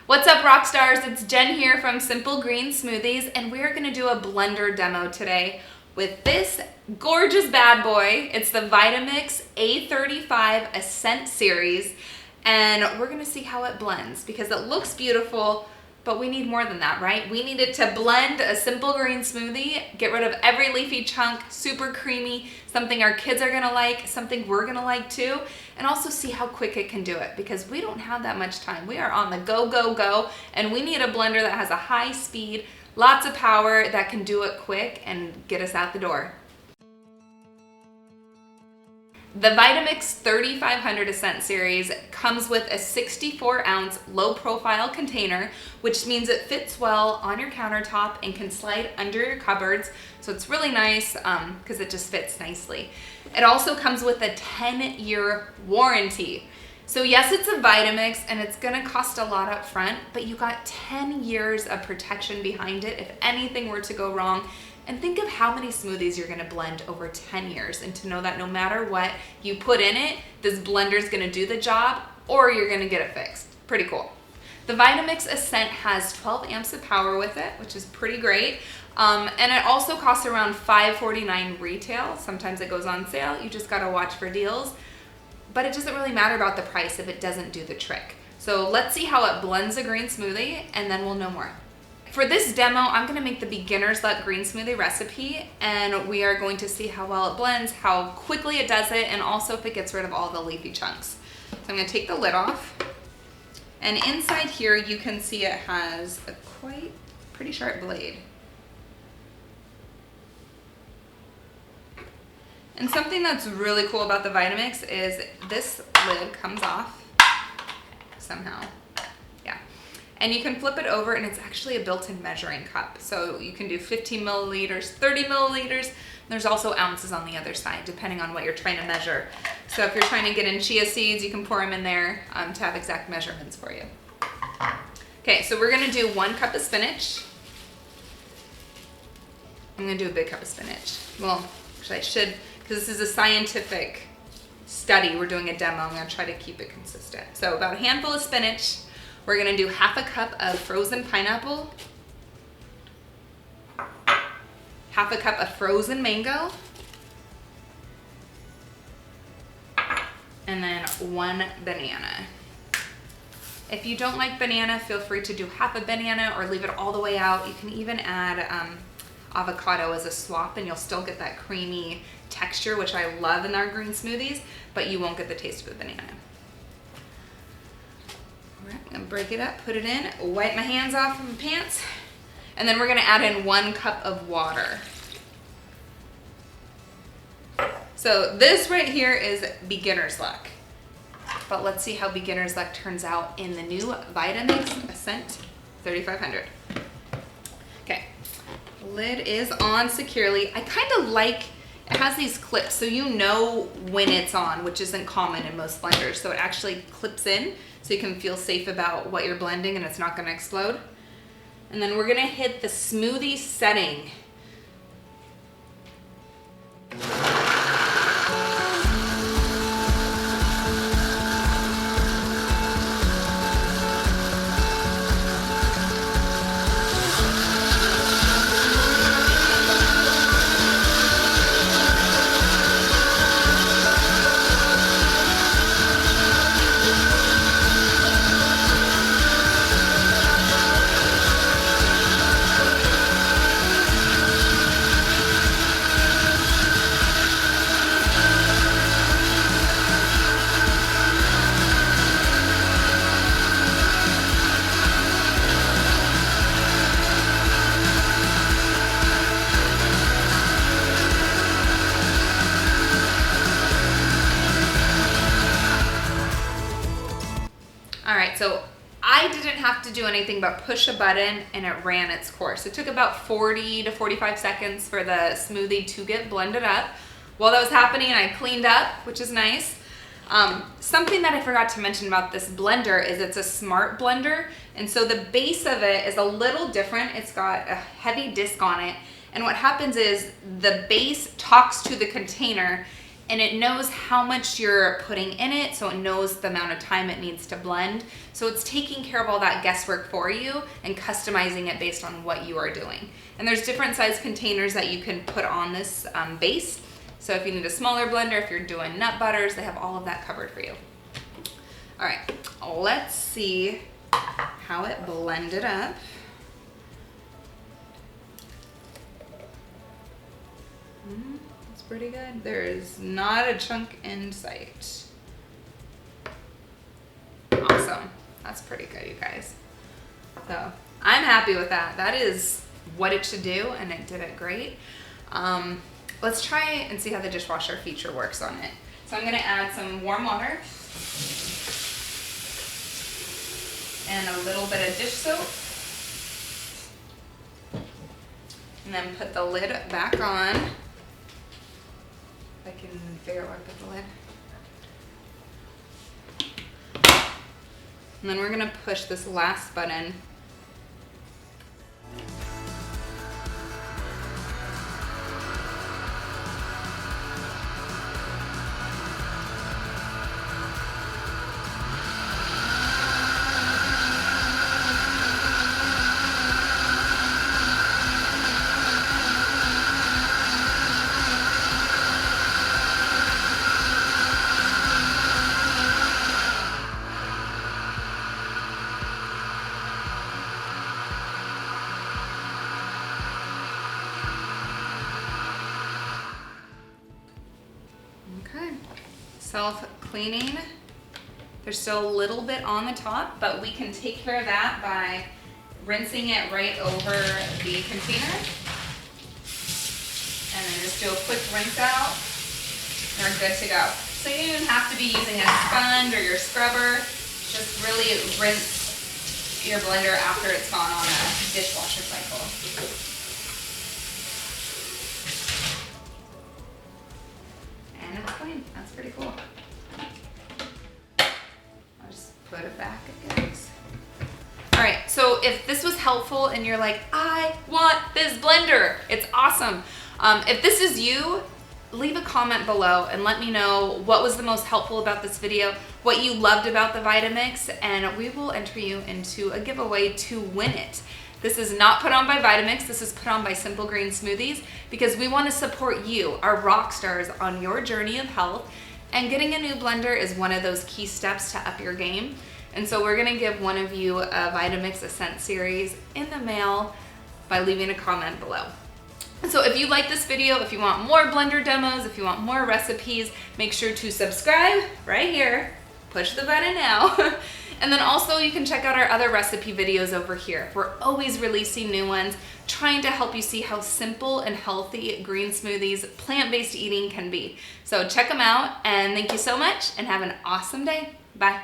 What's up, rock stars? It's Jen here from Simple Green Smoothies, and we're gonna do a blender demo today with this gorgeous bad boy. It's the Vitamix A35 Ascent Series, and we're gonna see how it blends because it looks beautiful, but we need more than that, right? We need it to blend a simple green smoothie, get rid of every leafy chunk, super creamy, something our kids are gonna like, something we're gonna like too, and also see how quick it can do it because we don't have that much time. We are on the go, go, go, and we need a blender that has a high speed, lots of power, that can do it quick and get us out the door. The Vitamix A3500 Ascent Series comes with a 64-ounce low-profile container, which means it fits well on your countertop and can slide under your cupboards, so it's really nice because it just fits nicely. It also comes with a 10-year warranty. So yes, it's a Vitamix and it's gonna cost a lot up front, but you got 10 years of protection behind it if anything were to go wrong. And think of how many smoothies you're gonna blend over 10 years and to know that no matter what you put in it, this blender's gonna do the job or you're gonna get it fixed. Pretty cool. The Vitamix Ascent has 12 amps of power with it, which is pretty great. And it also costs around $5.49 retail. Sometimes it goes on sale. You just gotta watch for deals. But it doesn't really matter about the price if it doesn't do the trick. So let's see how it blends a green smoothie and then we'll know more. For this demo, I'm gonna make the beginner's luck green smoothie recipe, and we are going to see how well it blends, how quickly it does it, and also if it gets rid of all the leafy chunks. So I'm gonna take the lid off, and inside here you can see it has a pretty sharp blade. And something that's really cool about the Vitamix is this lid comes off somehow. And you can flip it over and it's actually a built-in measuring cup. So you can do 15 milliliters, 30 milliliters. There's also ounces on the other side, depending on what you're trying to measure. So if you're trying to get in chia seeds, you can pour them in there to have exact measurements for you. Okay, so we're gonna do 1 cup of spinach. I'm gonna do a big cup of spinach. Well, actually I should, because this is a scientific study, we're doing a demo, I'm gonna try to keep it consistent. So about a handful of spinach. We're gonna do half a cup of frozen pineapple, half a cup of frozen mango, and then 1 banana. If you don't like banana, feel free to do half a banana or leave it all the way out. You can even add avocado as a swap and you'll still get that creamy texture, which I love in our green smoothies, but you won't get the taste of the banana. I'm gonna break it up, put it in, wipe my hands off of my pants, and then we're gonna add in 1 cup of water. So this right here is beginner's luck, but let's see how beginner's luck turns out in the new Vitamix Ascent 3500. Okay, lid is on securely. I kind of like, it has these clips so you know when it's on, which isn't common in most blenders. So it actually clips in so you can feel safe about what you're blending and it's not gonna explode. And then we're gonna hit the smoothie setting. All right, so I didn't have to do anything but push a button and it ran its course. It took about 40 to 45 seconds for the smoothie to get blended up. While that was happening, I cleaned up, which is nice. Something that I forgot to mention about this blender is it's a smart blender, and so the base of it is a little different. It's got a heavy disc on it, and what happens is the base talks to the container and it knows how much you're putting in it, so it knows the amount of time it needs to blend. So it's taking care of all that guesswork for you and customizing it based on what you are doing. And there's different size containers that you can put on this base. So if you need a smaller blender, if you're doing nut butters, they have all of that covered for you. All right, let's see how it blended up. It's pretty good. There is not a chunk in sight. Awesome. That's pretty good, you guys. So I'm happy with that. That is what it should do, and it did it great. Let's try and see how the dishwasher feature works on it. So I'm gonna add some warm water and a little bit of dish soap. And then put the lid back on. If I can figure out where I put the lid. And then we're gonna push this last button. Okay, self-cleaning. There's still a little bit on the top, but we can take care of that by rinsing it right over the container. And then just do a quick rinse out, and we're good to go. So you don't even have to be using a sponge or your scrubber. Just really rinse your blender after it's gone on a dishwasher cycle. And it's clean. That's pretty cool. I'll just put it back, I guess. All right, so if this was helpful and you're like, I want this blender, it's awesome. If this is you, leave a comment below and let me know what was the most helpful about this video, what you loved about the Vitamix, and we will enter you into a giveaway to win it. This is not put on by Vitamix, this is put on by Simple Green Smoothies, because we want to support you, our rock stars, on your journey of health, and getting a new blender is one of those key steps to up your game. And so we're gonna give one of you a Vitamix Ascent Series in the mail by leaving a comment below. So if you like this video, if you want more blender demos, if you want more recipes, make sure to subscribe right here. Push the button now. And then also you can check out our other recipe videos over here. We're always releasing new ones, trying to help you see how simple and healthy green smoothies, plant-based eating can be. So check them out, and thank you so much and have an awesome day. Bye.